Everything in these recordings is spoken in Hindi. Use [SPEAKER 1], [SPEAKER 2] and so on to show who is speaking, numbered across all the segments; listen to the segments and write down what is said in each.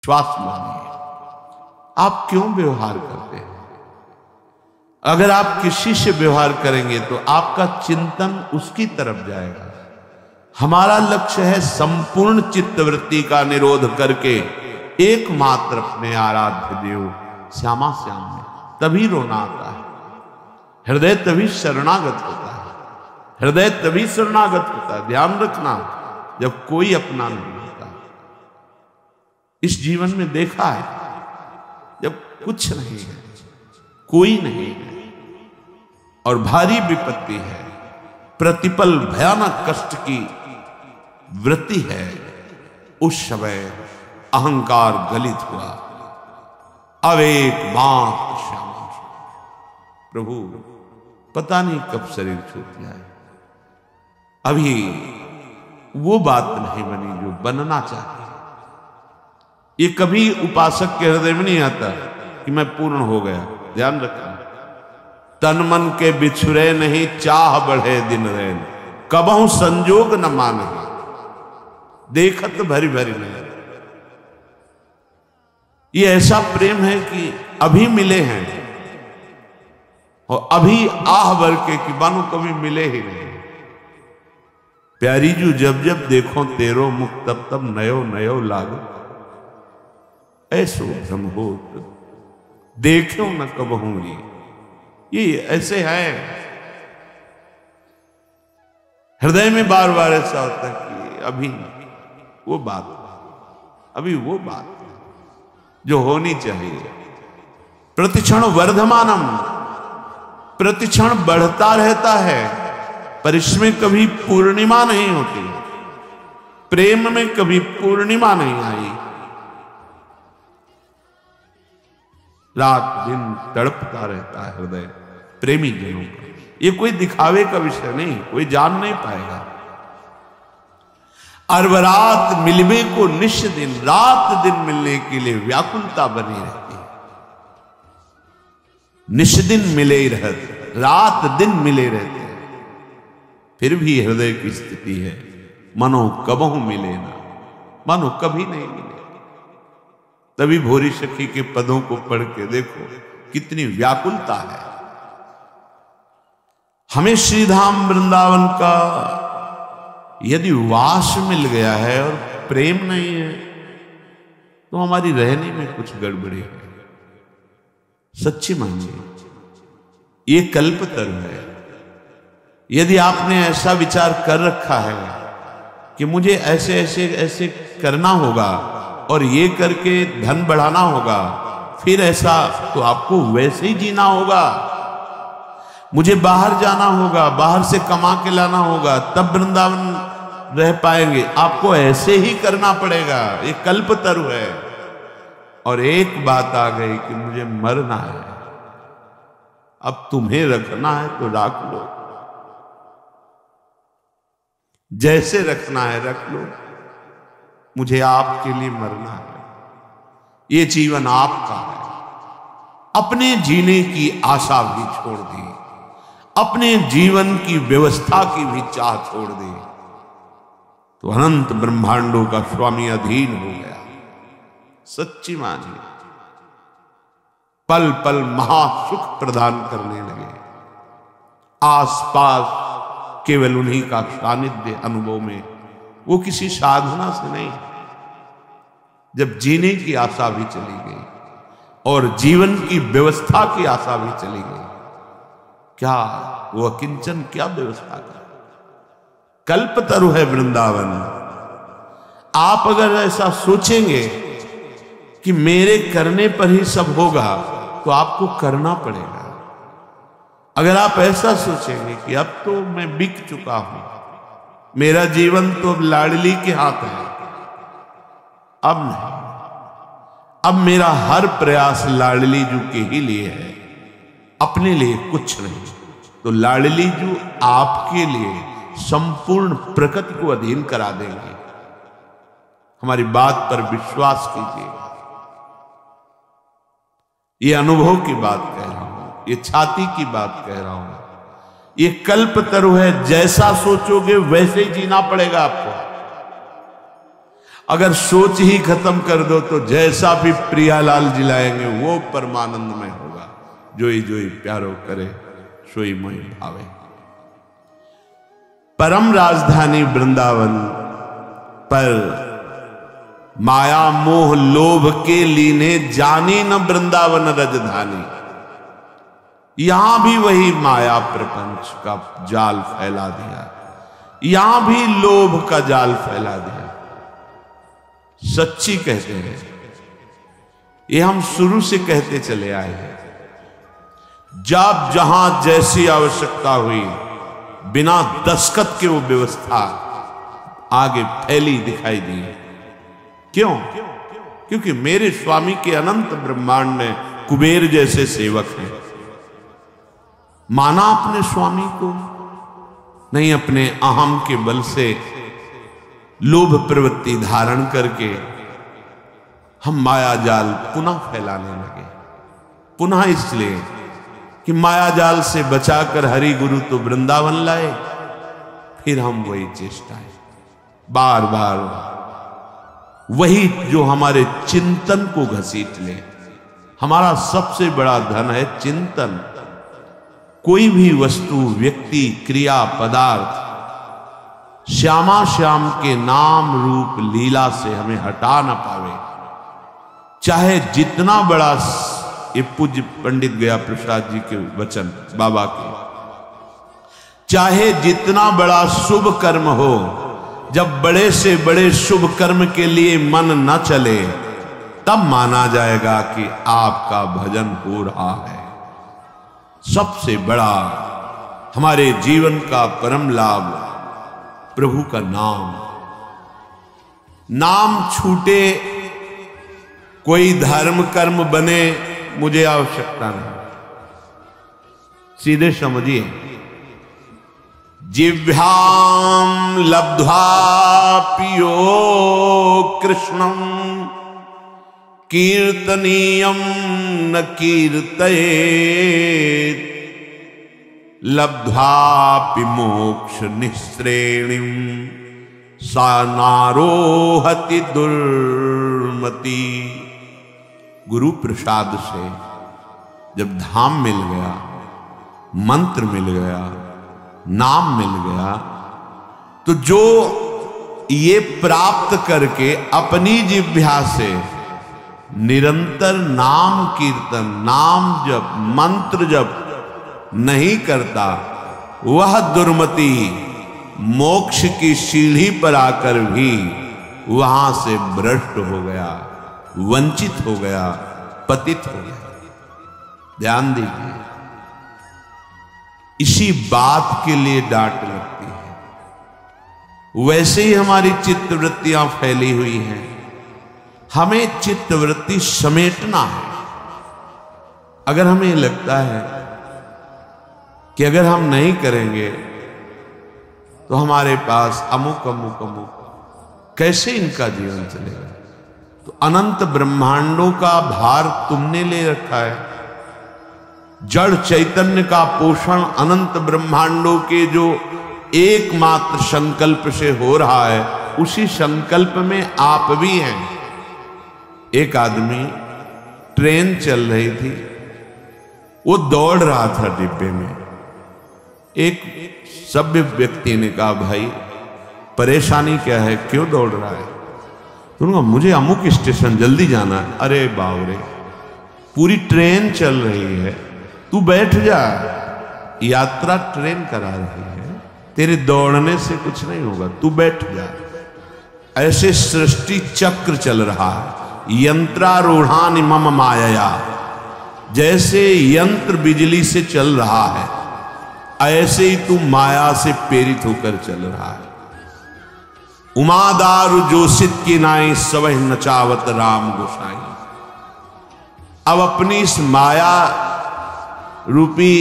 [SPEAKER 1] विश्वास मानिए। आप क्यों व्यवहार करते हैं? अगर आप किसी से व्यवहार करेंगे तो आपका चिंतन उसकी तरफ जाएगा। हमारा लक्ष्य है संपूर्ण चित्तवृत्ति का निरोध करके एकमात्र अपने आराध्य देव श्यामा श्याम में, तभी रोना आता है। हृदय तभी शरणागत होता है, हृदय तभी शरणागत होता है। ध्यान रखना, जब कोई अपना नहीं होता। इस जीवन में देखा है, जब कुछ नहीं है, कोई नहीं है और भारी विपत्ति है, प्रतिपल भयानक कष्ट की वृत्ति है, उस समय अहंकार गलित हुआ। अब एक बात श्यामा, प्रभु पता नहीं कब शरीर छूट जाए। अभी वो बात नहीं बनी जो बनना चाहिए। ये कभी उपासक के हृदय में नहीं आता कि मैं पूर्ण हो गया। ध्यान रखना, तन मन के बिछुरे नहीं, चाह बढ़े दिन रैन, कबहू संजोग न माने, देखत भरी भरी नहीं। ये ऐसा प्रेम है कि अभी मिले हैं और अभी आह भर के कि बानो कभी मिले ही नहीं। प्यारी जू जब जब देखो तेरो मुख, तब तब नयो नयो लागो, ऐसो भ्रम हो देखो न कबहू। ये ऐसे है, हृदय में बार बार ऐसा होता है कि अभी वो बात, अभी वो बात जो होनी चाहिए। प्रतिक्षण वर्धमानम, प्रतिक्षण बढ़ता रहता है, पर इसमें कभी पूर्णिमा नहीं होती। प्रेम में कभी पूर्णिमा नहीं आई। रात दिन तड़पता रहता है हृदय प्रेमी जनों का। ये कोई दिखावे का विषय नहीं, कोई जान नहीं पाएगा। अरबरात मिलवे को निश दिन, रात दिन मिलने के लिए व्याकुलता बनी रहती है। निश दिन मिले ही रहते, रात दिन मिले रहते हैं, फिर भी हृदय की स्थिति है मनो कबहू मिले ना, मानो कभी नहीं मिले। तभी भोरी सखी के पदों को पढ़ के देखो कितनी व्याकुलता है। हमें श्रीधाम वृंदावन का यदि वास मिल गया है और प्रेम नहीं है तो हमारी रहने में कुछ गड़बड़ी है। सच्ची मानिए, ये कल्पतरु है। यदि आपने ऐसा विचार कर रखा है कि मुझे ऐसे ऐसे ऐसे करना होगा और ये करके धन बढ़ाना होगा, फिर ऐसा तो आपको वैसे ही जीना होगा। मुझे बाहर जाना होगा, बाहर से कमा के लाना होगा, तब वृंदावन रह पाएंगे, आपको ऐसे ही करना पड़ेगा। ये कल्पतरु है। और एक बात आ गई कि मुझे मरना है, अब तुम्हें रखना है तो रख लो, जैसे रखना है रख लो, मुझे आपके लिए मरना है। ये जीवन आपका है। अपने जीने की आशा भी छोड़ दी, अपने जीवन की व्यवस्था की भी चाह छोड़ दी, तो अनंत ब्रह्मांडों का स्वामी अधीन हो गया। सच्ची मानिए, पल पल महासुख प्रदान करने लगे। आसपास केवल उन्हीं का सानिध्य अनुभव में, वो किसी साधना से नहीं। जब जीने की आशा भी चली गई और जीवन की व्यवस्था की आशा भी चली गई, क्या वो अकिंचन क्या व्यवस्था कर? कल्पतरु है वृंदावन। आप अगर ऐसा सोचेंगे कि मेरे करने पर ही सब होगा, तो आपको करना पड़ेगा। अगर आप ऐसा सोचेंगे कि अब तो मैं बिक चुका हूं, मेरा जीवन तो अब लाडली के हाथ है, अब नहीं, अब मेरा हर प्रयास लाडली जू के ही लिए है, अपने लिए कुछ नहीं, तो लाडली जू आपके लिए संपूर्ण प्रकृति को अधीन करा देंगे। हमारी बात पर विश्वास कीजिए। ये अनुभव की बात कह रहा हूं, ये छाती की बात कह रहा हूं। ये कल्पतरु है, जैसा सोचोगे वैसे ही जीना पड़ेगा आपको। अगर सोच ही खत्म कर दो तो जैसा भी प्रियालाल जिलाएंगे वो परमानंद में होगा। जोई जोई प्यारो करे सोई मोई भावे। परम राजधानी वृंदावन पर माया मोह लोभ के लीने जानी न वृंदावन रजधानी। यहां भी वही माया प्रपंच का जाल फैला दिया, यहां भी लोभ का जाल फैला दिया। सच्ची कहते हैं, ये हम शुरू से कहते चले आए हैं। जब जहां जैसी आवश्यकता हुई, बिना दस्तखत के वो व्यवस्था आगे फैली दिखाई दी। क्यों? क्योंकि मेरे स्वामी के अनंत ब्रह्मांड में कुबेर जैसे सेवक हैं। माना अपने स्वामी को, नहीं अपने अहम के बल से लोभ प्रवृत्ति धारण करके हम माया जाल पुनः फैलाने लगे। पुनः इसलिए कि माया जाल से बचाकर हरि गुरु तो वृंदावन लाए, फिर हम वही चेष्टाएं बार बार वही जो हमारे चिंतन को घसीट ले। हमारा सबसे बड़ा धन है चिंतन। कोई भी वस्तु, व्यक्ति, क्रिया, पदार्थ श्यामा श्याम के नाम रूप लीला से हमें हटा ना पावे। चाहे जितना बड़ा, ये पूज्य पंडित गया प्रसाद जी के वचन बाबा के, चाहे जितना बड़ा शुभ कर्म हो, जब बड़े से बड़े शुभ कर्म के लिए मन न चले, तब माना जाएगा कि आपका भजन हो रहा है। सबसे बड़ा हमारे जीवन का परम लाभ प्रभु का नाम। नाम छूटे, कोई धर्म कर्म बने, मुझे आवश्यकता नहीं। सीधे समझिए, जिह्वाम लब्ध्वा पियो कृष्णम कीर्तनीयम न कीर्तयेत् लब्ध्वापि मोक्ष निःश्रेणिम सा नारोहति दुर्मति। गुरु प्रसाद से जब धाम मिल गया, मंत्र मिल गया, नाम मिल गया, तो जो ये प्राप्त करके अपनी जिह्वा से निरंतर नाम कीर्तन, नाम जप, मंत्र जप नहीं करता, वह दुर्मति मोक्ष की सीढ़ी पर आकर भी वहां से भ्रष्ट हो गया, वंचित हो गया, पतित हो गया। ध्यान दीजिए, इसी बात के लिए डांट लगती है। वैसे ही हमारी चित्तवृत्तियां फैली हुई हैं, हमें चित्तवृत्ति समेटना है। अगर हमें लगता है कि अगर हम नहीं करेंगे तो हमारे पास अमुक अमुक अमुक, कैसे इनका जीवन चलेगा? तो अनंत ब्रह्मांडों का भार तुमने ले रखा है। जड़ चैतन्य का पोषण अनंत ब्रह्मांडों के जो एकमात्र संकल्प से हो रहा है, उसी संकल्प में आप भी हैं। एक आदमी, ट्रेन चल रही थी, वो दौड़ रहा था डिब्बे में। एक सभ्य व्यक्ति ने कहा, भाई परेशानी क्या है, क्यों दौड़ रहा है? तो उन्होंने कहा, मुझे अमुक स्टेशन जल्दी जाना है। अरे बावरे, पूरी ट्रेन चल रही है, तू बैठ जा, यात्रा ट्रेन करा रही है, तेरे दौड़ने से कुछ नहीं होगा, तू बैठ जा। ऐसे सृष्टि चक्र चल रहा है। यंत्रारूढ़ानि मम मायया, जैसे यंत्र बिजली से चल रहा है, ऐसे ही तू माया से प्रेरित होकर चल रहा है। उमादारु जोशित की नाई सवह नचावत राम गोसाई। अब अपनी इस माया रूपी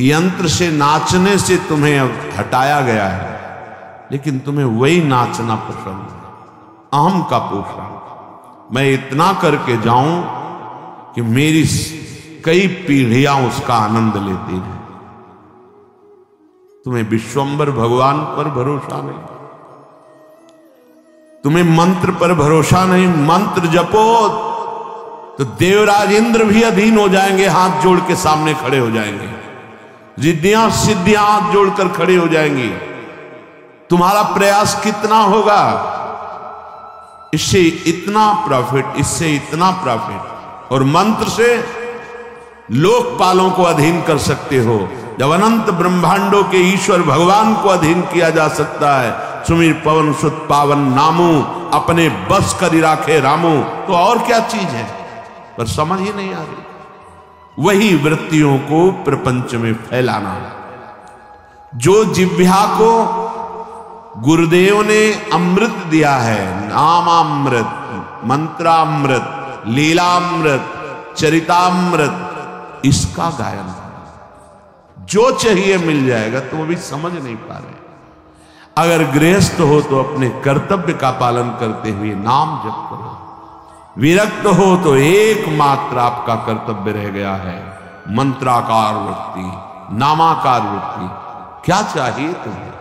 [SPEAKER 1] यंत्र से नाचने से तुम्हें अब हटाया गया है, लेकिन तुम्हें वही नाचना पसंद है, अहम का पोषण। मैं इतना करके जाऊं कि मेरी कई पीढ़ियां उसका आनंद लेती हैं। तुम्हें विश्वंबर भगवान पर भरोसा नहीं। तुम्हें मंत्र पर भरोसा नहीं, मंत्र जपो तो देवराज इंद्र भी अधीन हो जाएंगे, हाथ जोड़ के सामने खड़े हो जाएंगे, रिद्धियां सिद्धियां हाथ जोड़कर खड़े हो जाएंगी। तुम्हारा प्रयास कितना होगा, इससे इतना प्रॉफिट, इससे इतना प्रॉफिट। और मंत्र से लोकपालों को अधीन कर सकते हो। जब अनंत ब्रह्मांडों के ईश्वर भगवान को अधीन किया जा सकता है, सुमिर पवन सुत पावन नामू, अपने बस कर राखे रामू, तो और क्या चीज है, पर समझ ही नहीं आ रही। वही वृत्तियों को प्रपंच में फैलाना। जो जिह्वा को गुरुदेव ने अमृत दिया है, नामामृत, मंत्रामृत, लीलामृत, चरितामृत, इसका गायन जो चाहिए मिल जाएगा, तो वो भी समझ नहीं पा रहे। अगर गृहस्थ हो तो अपने कर्तव्य का पालन करते हुए नाम जप करो, विरक्त हो तो एकमात्र आपका कर्तव्य रह गया है मंत्राकार वृत्ति, नामाकार वृत्ति। क्या चाहिए तुम्हें,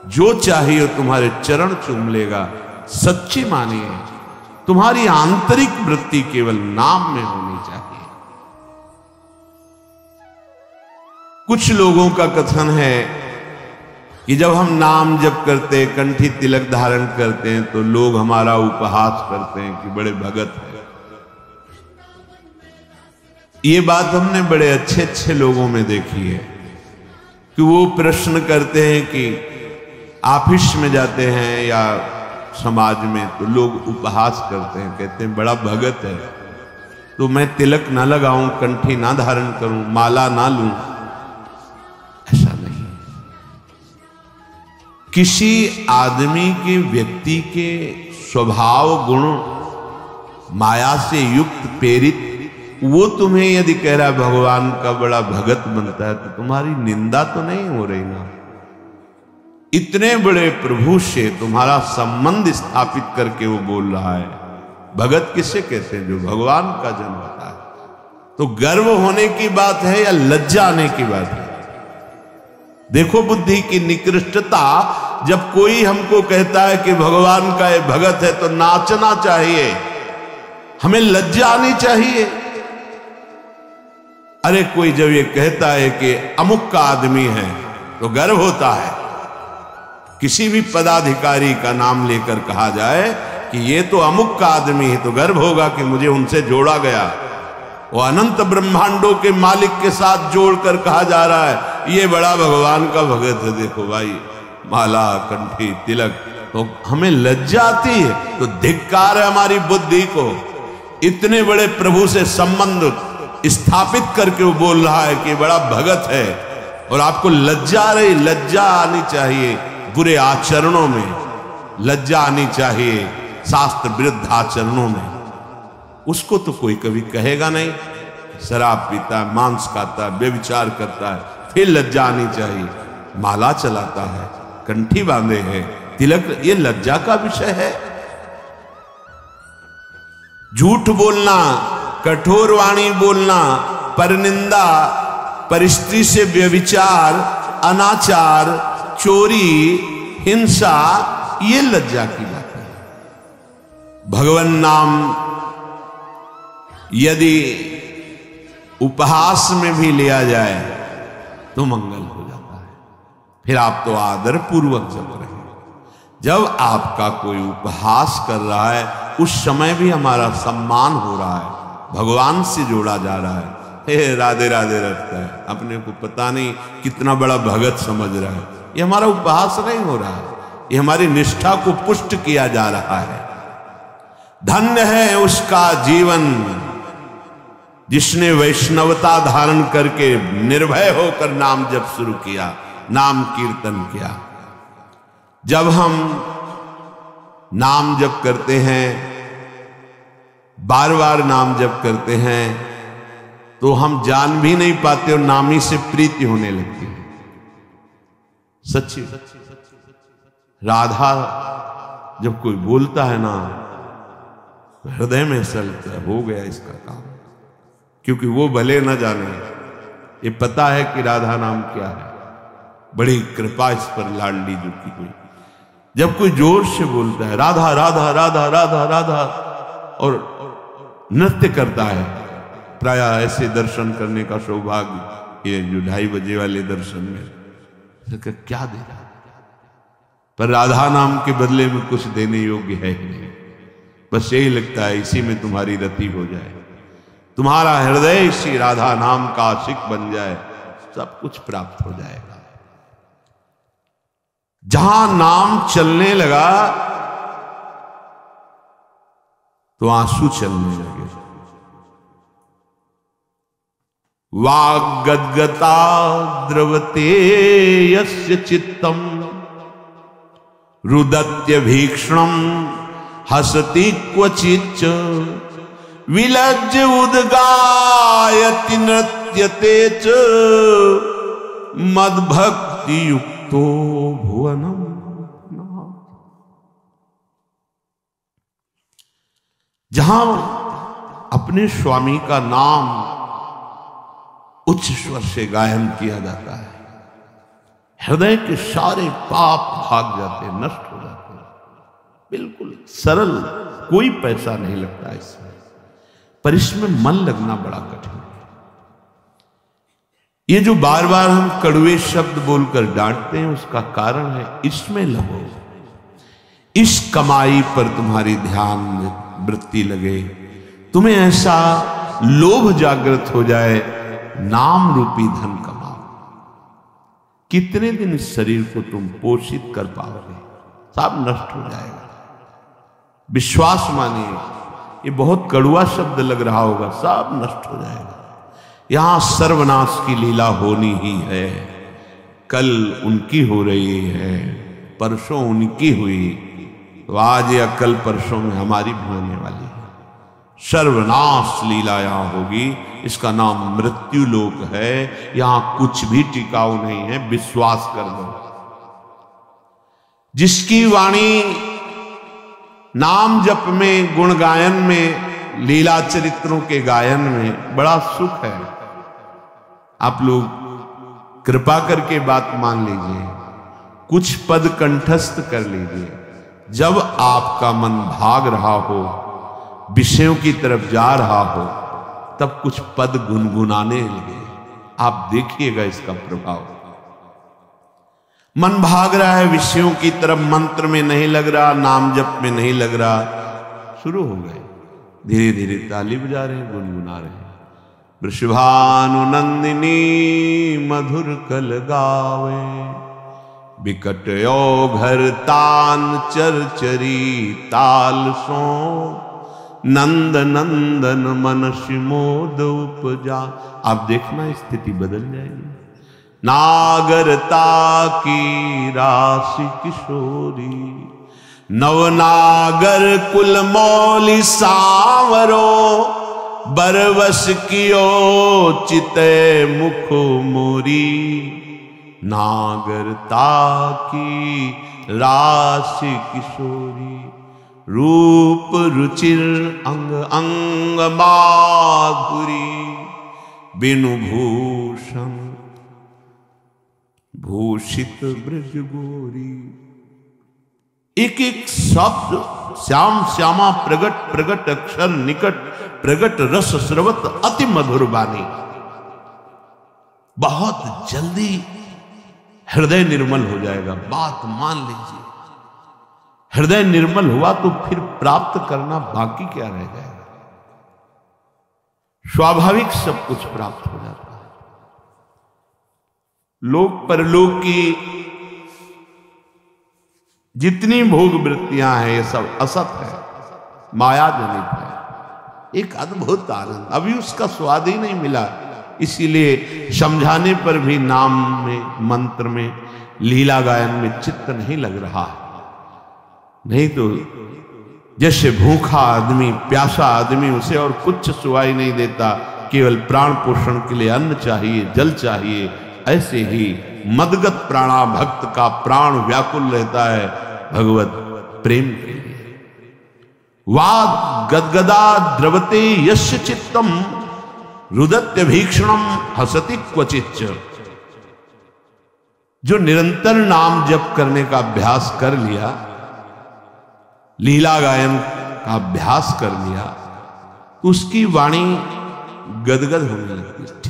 [SPEAKER 1] जो चाहिए तुम्हारे चरण चूम लेगा। सच्ची मानिए, तुम्हारी आंतरिक वृत्ति केवल नाम में होनी चाहिए। कुछ लोगों का कथन है कि जब हम नाम जप करते, कंठी तिलक धारण करते हैं, तो लोग हमारा उपहास करते हैं कि बड़े भगत हैं। ये बात हमने बड़े अच्छे अच्छे लोगों में देखी है कि वो प्रश्न करते हैं कि ऑफिस में जाते हैं या समाज में, तो लोग उपहास करते हैं, कहते हैं बड़ा भगत है, तो मैं तिलक ना लगाऊं, कंठी ना धारण करूं, माला ना लूं। ऐसा नहीं। किसी आदमी के, व्यक्ति के स्वभाव गुण माया से युक्त प्रेरित, वो तुम्हें यदि कह रहा है भगवान का बड़ा भगत बनता है, तो तुम्हारी निंदा तो नहीं हो रही ना। इतने बड़े प्रभु से तुम्हारा संबंध स्थापित करके वो बोल रहा है। भगत किसे कहते हैं, जो भगवान का जन होता है। तो गर्व होने की बात है या लज्जा आने की बात है। देखो बुद्धि की निकृष्टता, जब कोई हमको कहता है कि भगवान का ये भगत है, तो नाचना चाहिए, हमें लज्जा आनी चाहिए। अरे कोई जब ये कहता है कि अमुक का आदमी है, तो गर्व होता है। किसी भी पदाधिकारी का नाम लेकर कहा जाए कि ये तो अमुक का आदमी है, तो गर्व होगा कि मुझे उनसे जोड़ा गया। वो अनंत ब्रह्मांडों के मालिक के साथ जोड़कर कहा जा रहा है ये बड़ा भगवान का भगत है। देखो भाई, माला, कंठी, तिलक, तो हमें लज्जा आती है। तो धिक्कार है हमारी बुद्धि को। इतने बड़े प्रभु से संबंध स्थापित करके वो बोल रहा है कि बड़ा भगत है, और आपको लज्जा आ रही। लज्जा आनी चाहिए बुरे आचरणों में, लज्जा आनी चाहिए शास्त्र विरुद्ध आचरणों में। उसको तो कोई कभी कहेगा नहीं। शराब पीता है, मांस खाता है, व्यभिचार करता है, फिर लज्जा आनी चाहिए। माला चलाता है, कंठी बांधे है, तिलक, ये लज्जा का विषय है। झूठ बोलना, कठोर वाणी बोलना, परनिंदा, परिस्त्री से व्यभिचार, अनाचार, चोरी, हिंसा, ये लज्जा की बात है। भगवान नाम यदि उपहास में भी लिया जाए तो मंगल हो जाता है। फिर आप तो आदर पूर्वक जप रहे हैं। जब आपका कोई उपहास कर रहा है, उस समय भी हमारा सम्मान हो रहा है, भगवान से जोड़ा जा रहा है। हे राधे राधे रखता है, अपने को पता नहीं कितना बड़ा भगत समझ रहा है। ये हमारा उपहास नहीं हो रहा है, ये हमारी निष्ठा को पुष्ट किया जा रहा है। धन्य है उसका जीवन जिसने वैष्णवता धारण करके निर्भय होकर नाम जप शुरू किया, नाम कीर्तन किया। जब हम नाम जप करते हैं, बार बार नाम जप करते हैं, तो हम जान भी नहीं पाते और नामी से प्रीति होने लगती है। सच्ची राधा जब कोई बोलता है ना, हृदय में ऐसा लगता है हो गया इसका काम। क्योंकि वो भले न जाने, ये पता है कि राधा नाम क्या है। बड़ी कृपा इस पर लाडली जी की हुई। जब कोई जोर से बोलता है राधा राधा राधा राधा राधा और नृत्य करता है, प्राय ऐसे दर्शन करने का सौभाग्य ये जो 2:30 बजे वाले दर्शन में क्या दे रहा, पर राधा नाम के बदले में कुछ देने योग्य है ही नहीं। बस यही लगता है इसी में तुम्हारी रति हो जाए, तुम्हारा हृदय इसी राधा नाम का आशिक बन जाए, सब कुछ प्राप्त हो जाएगा। जहां नाम चलने लगा तो आंसू चलने लगे। वाग्गद्गता द्रवते यस्य चित्तम रुदत्य भीक्षणम हसति क्वचिच्च विलज्ज उद्गायति नृत्यते च मद्भक्ति युक्तो भुवनम। जहां अपने स्वामी का नाम उच्च स्वर से गायन किया जाता है, हृदय के सारे पाप भाग जाते, नष्ट हो जाते हैं। बिल्कुल सरल, कोई पैसा नहीं लगता इसमें, पर इसमें मन लगना बड़ा कठिन है। ये जो बार बार हम कड़वे शब्द बोलकर डांटते हैं, उसका कारण है इसमें लगो, इस कमाई पर तुम्हारी ध्यान में वृत्ति लगे, तुम्हें ऐसा लोभ जागृत हो जाए, नाम रूपी धन कमाओ। कितने दिन इस शरीर को तुम पोषित कर पाओगे, सब नष्ट हो जाएगा। विश्वास मानिए, ये बहुत कड़वा शब्द लग रहा होगा, सब नष्ट हो जाएगा। यहां सर्वनाश की लीला होनी ही है। कल उनकी हो रही है, परसों उनकी हुई, तो आज या कल परसों में हमारी भी होने वाली है। सर्वनाश लीला यहां होगी। इसका नाम मृत्यु लोक है। यहां कुछ भी टिकाऊ नहीं है, विश्वास कर दो। जिसकी वाणी नाम जप में, गुण गायन में, लीला चरित्रों के गायन में बड़ा सुख है। आप लोग कृपा करके बात मान लीजिए, कुछ पद कंठस्थ कर लीजिए। जब आपका मन भाग रहा हो, विषयों की तरफ जा रहा हो, तब कुछ पद गुनगुनाने लगे, आप देखिएगा इसका प्रभाव। मन भाग रहा है विषयों की तरफ, मंत्र में नहीं लग रहा, नाम जप में नहीं लग रहा, शुरू हो गए, धीरे धीरे ताली बजा रहे हैं, गुनगुना रहे हैं। वृषभानुनंदिनी मधुर कल गावे, बिकट घर तान चरचरी ताल सो, नंद नंदन मन शिमोद उपजा। आप देखना स्थिति बदल जाएगी। नागरता की राशि किशोरी, नवनागर कुल मौली सावरो, बरवस कियो चिते मुख मोरी। नागरता की राशि किशोरी, रूप रुचिर अंग अंग माधुरी, बिनु भूषण भूषित ब्रज गोरी। एक एक शब्द श्याम श्यामा प्रगट प्रगट अक्षर निकट, प्रगट रस स्रवत अति मधुर बानी। बहुत जल्दी हृदय निर्मल हो जाएगा। बात मान लीजिए, हृदय निर्मल हुआ तो फिर प्राप्त करना बाकी क्या रह जाएगा। स्वाभाविक सब कुछ प्राप्त हो जाता है। लोक परलोक की जितनी भोग वृत्तियां हैं, ये सब असत है, माया जनित है। एक अद्भुत आनंद, अभी उसका स्वाद ही नहीं मिला, इसीलिए समझाने पर भी नाम में, मंत्र में, लीला गायन में चित्त नहीं लग रहा है। नहीं तो जैसे भूखा आदमी, प्यासा आदमी, उसे और कुछ सुवाई नहीं देता, केवल प्राण पोषण के लिए अन्न चाहिए, जल चाहिए, ऐसे ही मदगत प्राणा भक्त का प्राण व्याकुल रहता है भगवत प्रेम के लिए। वाग गदगदा द्रवते यस्य चित्तम, रुदत्य भीक्षणम हसति क्वचिच्च। जो निरंतर नाम जप करने का अभ्यास कर लिया, लीला गायन का अभ्यास कर लिया, उसकी वाणी गदगद होने लगती है।